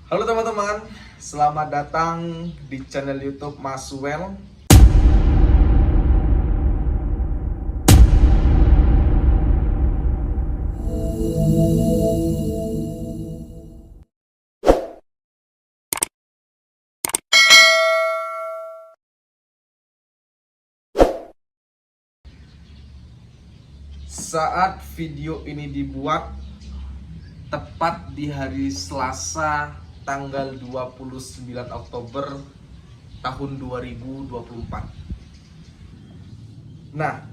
Halo teman-teman, selamat datang di channel YouTube Maswell. Saat video ini dibuat, tepat di hari Selasa tanggal 29 Oktober tahun 2024. Nah,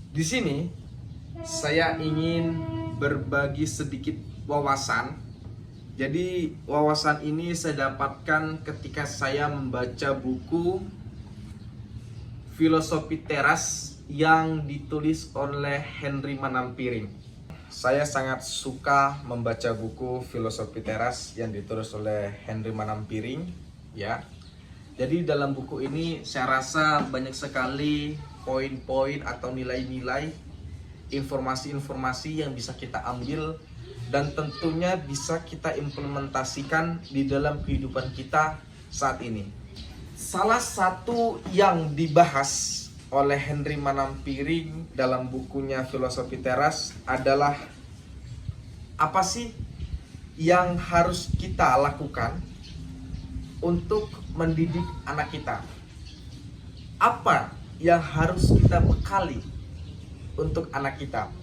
di sini saya ingin berbagi sedikit wawasan. Jadi, wawasan ini saya dapatkan ketika saya membaca buku Filosofi Teras yang ditulis oleh Henry Manampiring. Saya sangat suka membaca buku Filosofi Teras yang ditulis oleh Henry Manampiring, ya. Jadi dalam buku ini saya rasa banyak sekali poin-poin atau nilai-nilai, informasi-informasi yang bisa kita ambil dan tentunya bisa kita implementasikan di dalam kehidupan kita saat ini. Salah satu yang dibahas oleh Henry Manampiring dalam bukunya Filosofi Teras adalah apa sih yang harus kita lakukan untuk mendidik anak kita? Apa yang harus kita bekali untuk anak kita?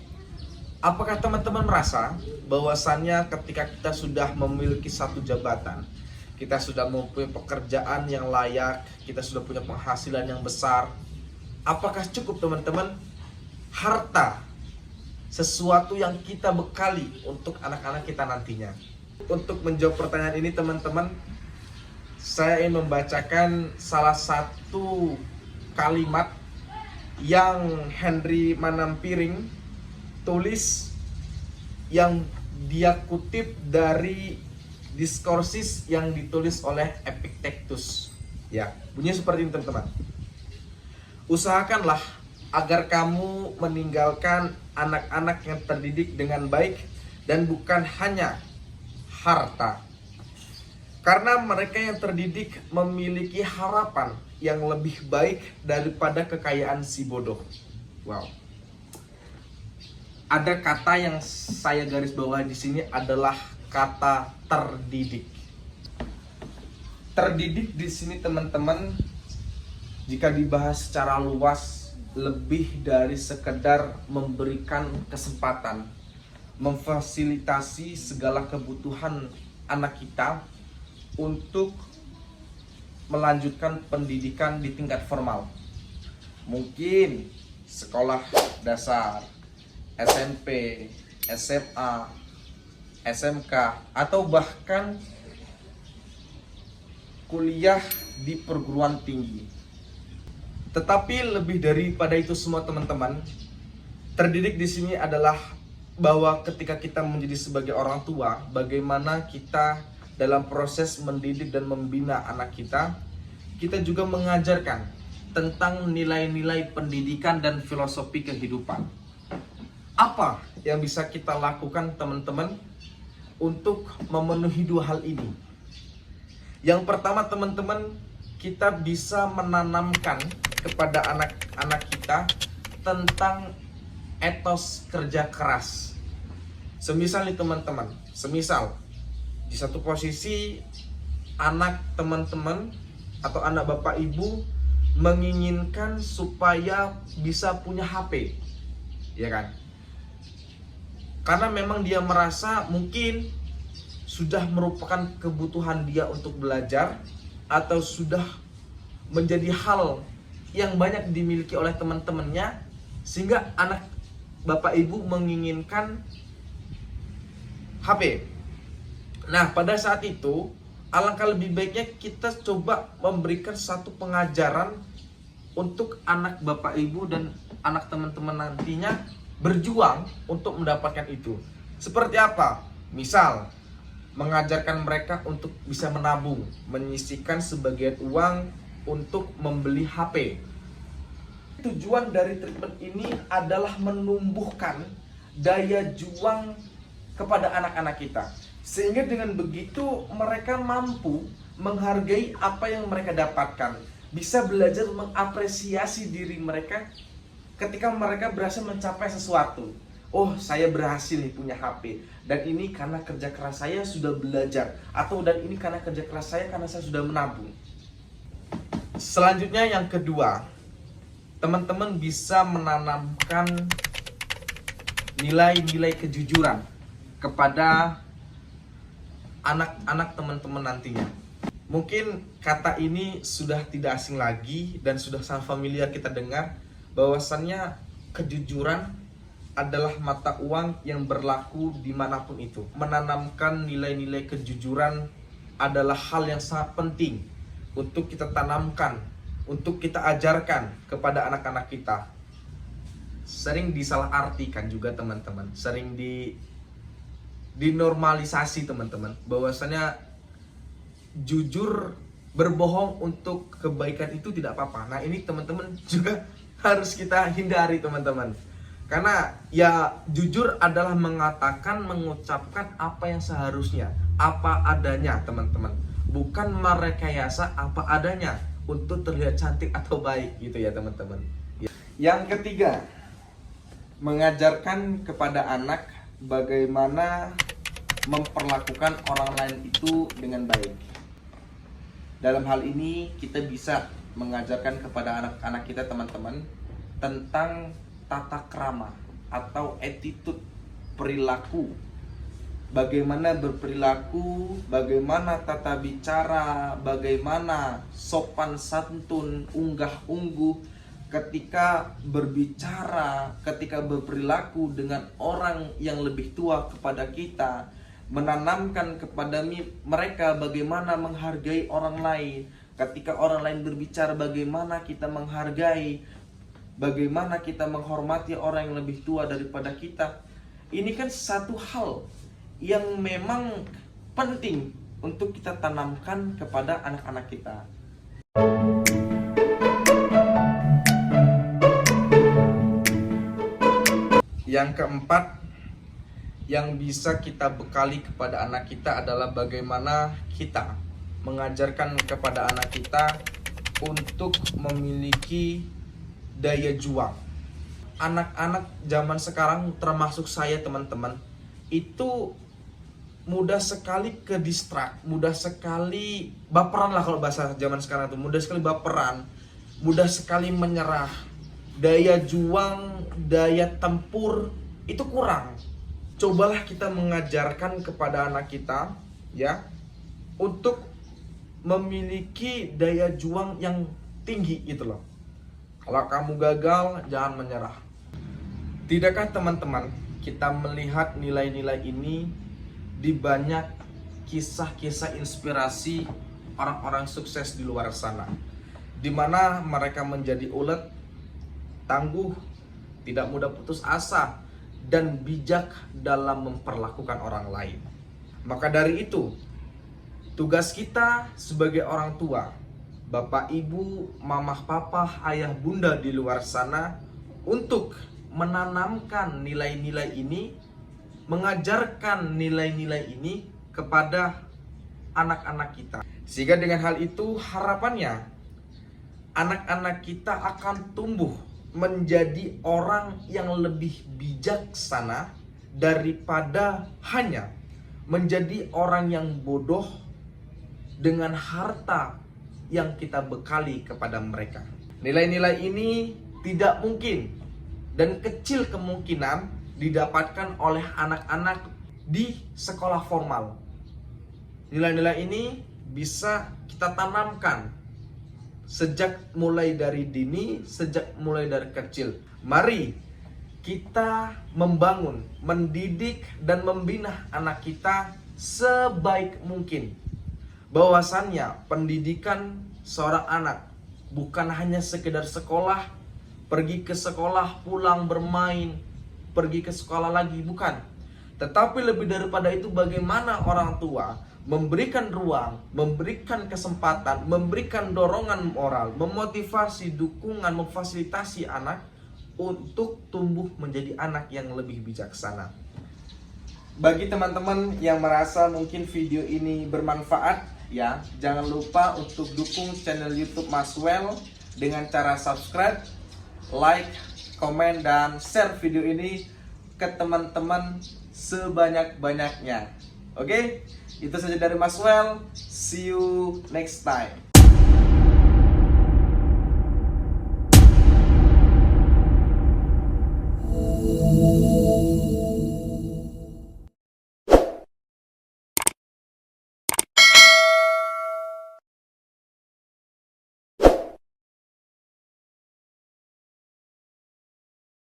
Apakah teman-teman merasa bahwasannya ketika kita sudah memiliki satu jabatan, kita sudah mempunyai pekerjaan yang layak, kita sudah punya penghasilan yang besar, apakah cukup teman-teman harta sesuatu yang kita bekali untuk anak-anak kita nantinya? Untuk menjawab pertanyaan ini teman-teman, saya ingin membacakan salah satu kalimat yang Henry Manampiring tulis, yang dia kutip dari diskursus yang ditulis oleh Epictetus. Ya, bunyinya seperti ini teman-teman. Usahakanlah agar kamu meninggalkan anak-anak yang terdidik dengan baik dan bukan hanya harta. Karena mereka yang terdidik memiliki harapan yang lebih baik daripada kekayaan si bodoh. Wow. Ada kata yang saya garis bawahi di sini adalah kata terdidik. Terdidik di sini teman-teman, jika dibahas secara luas, lebih dari sekedar memberikan kesempatan, memfasilitasi segala kebutuhan anak kita untuk melanjutkan pendidikan di tingkat formal. Mungkin sekolah dasar, SMP, SMA, SMK, atau bahkan kuliah di perguruan tinggi. Tetapi lebih daripada itu semua teman-teman, terdidik di sini adalah bahwa ketika kita menjadi sebagai orang tua, bagaimana kita dalam proses mendidik dan membina anak kita, kita juga mengajarkan tentang nilai-nilai pendidikan dan filosofi kehidupan. Apa yang bisa kita lakukan teman-teman untuk memenuhi dua hal ini? Yang pertama teman-teman, kita bisa menanamkan kepada anak-anak kita tentang etos kerja keras. Semisal nih teman-teman, semisal di satu posisi anak teman-teman atau anak bapak ibu menginginkan supaya bisa punya HP, ya kan? Karena memang dia merasa mungkin sudah merupakan kebutuhan dia untuk belajar atau sudah menjadi hal yang banyak dimiliki oleh teman-temannya, sehingga anak bapak ibu menginginkan HP. Nah, pada saat itu alangkah lebih baiknya kita coba memberikan satu pengajaran untuk anak bapak ibu dan anak teman-teman nantinya berjuang untuk mendapatkan itu. Seperti apa? Misal, mengajarkan mereka untuk bisa menabung, menyisihkan sebagian uang untuk membeli HP. Tujuan dari treatment ini adalah menumbuhkan daya juang kepada anak-anak kita. Sehingga dengan begitu mereka mampu menghargai apa yang mereka dapatkan, bisa belajar mengapresiasi diri mereka ketika mereka berhasil mencapai sesuatu. Oh, saya berhasil nih punya HP, dan ini karena kerja keras saya sudah belajar, atau dan ini karena kerja keras saya karena saya sudah menabung. Selanjutnya yang kedua, teman-teman bisa menanamkan nilai-nilai kejujuran kepada anak-anak teman-teman nantinya. Mungkin kata ini sudah tidak asing lagi dan sudah sangat familiar kita dengar, bahwasannya kejujuran adalah mata uang yang berlaku dimanapun itu. Menanamkan nilai-nilai kejujuran adalah hal yang sangat penting untuk kita tanamkan, untuk kita ajarkan kepada anak-anak kita. Sering disalahartikan juga teman-teman, sering dinormalisasi teman-teman, bahwasanya jujur berbohong untuk kebaikan itu tidak apa-apa. Nah, ini teman-teman juga harus kita hindari teman-teman. Karena ya jujur adalah mengatakan, mengucapkan apa yang seharusnya, apa adanya teman-teman. Bukan merekayasa apa adanya untuk terlihat cantik atau baik gitu ya teman-teman. Yang ketiga, mengajarkan kepada anak bagaimana memperlakukan orang lain itu dengan baik. Dalam hal ini kita bisa mengajarkan kepada anak-anak kita teman-teman tentang tata krama atau attitude, perilaku. Bagaimana berperilaku, bagaimana tata bicara, bagaimana sopan santun, unggah-ungguh ketika berbicara, ketika berperilaku dengan orang yang lebih tua kepada kita. Menanamkan kepada mereka bagaimana menghargai orang lain. Ketika orang lain berbicara, bagaimana kita menghargai, bagaimana kita menghormati orang yang lebih tua daripada kita. Ini kan satu hal yang memang penting untuk kita tanamkan kepada anak-anak kita. Yang keempat, yang bisa kita bekali kepada anak kita adalah bagaimana kita mengajarkan kepada anak kita untuk memiliki daya juang. Anak-anak zaman sekarang termasuk saya teman-teman, itu mudah sekali ke distract, mudah sekali baperan lah kalau bahasa zaman sekarang itu, mudah sekali baperan, mudah sekali menyerah. Daya juang, daya tempur itu kurang. Cobalah kita mengajarkan kepada anak kita ya untuk memiliki daya juang yang tinggi gitu loh. Kalau kamu gagal, jangan menyerah. Tidakkah teman-teman kita melihat nilai-nilai ini di banyak kisah-kisah inspirasi orang-orang sukses di luar sana, di mana mereka menjadi ulet, tangguh, tidak mudah putus asa, dan bijak dalam memperlakukan orang lain. Maka dari itu, tugas kita sebagai orang tua, bapak, ibu, mamah, papa, ayah, bunda di luar sana, untuk menanamkan nilai-nilai ini, mengajarkan nilai-nilai ini kepada anak-anak kita. Sehingga dengan hal itu harapannya anak-anak kita akan tumbuh menjadi orang yang lebih bijaksana daripada hanya menjadi orang yang bodoh dengan harta yang kita bekali kepada mereka. Nilai-nilai ini tidak mungkin dan kecil kemungkinan didapatkan oleh anak-anak di sekolah formal. Nilai-nilai ini bisa kita tanamkan sejak mulai dari dini, sejak mulai dari kecil. Mari kita membangun, mendidik, dan membina anak kita sebaik mungkin. Bahwasannya pendidikan seorang anak bukan hanya sekedar sekolah, pergi ke sekolah, pulang bermain, pergi ke sekolah lagi, bukan. Tetapi lebih daripada itu, bagaimana orang tua memberikan ruang, memberikan kesempatan, memberikan dorongan moral, memotivasi, dukungan, memfasilitasi anak untuk tumbuh menjadi anak yang lebih bijaksana. Bagi teman-teman yang merasa mungkin video ini bermanfaat, ya, jangan lupa untuk dukung channel YouTube Maswell dengan cara subscribe, like, komen, dan share video ini ke teman-teman sebanyak-banyaknya. Oke, itu saja dari Maswell. See you next time.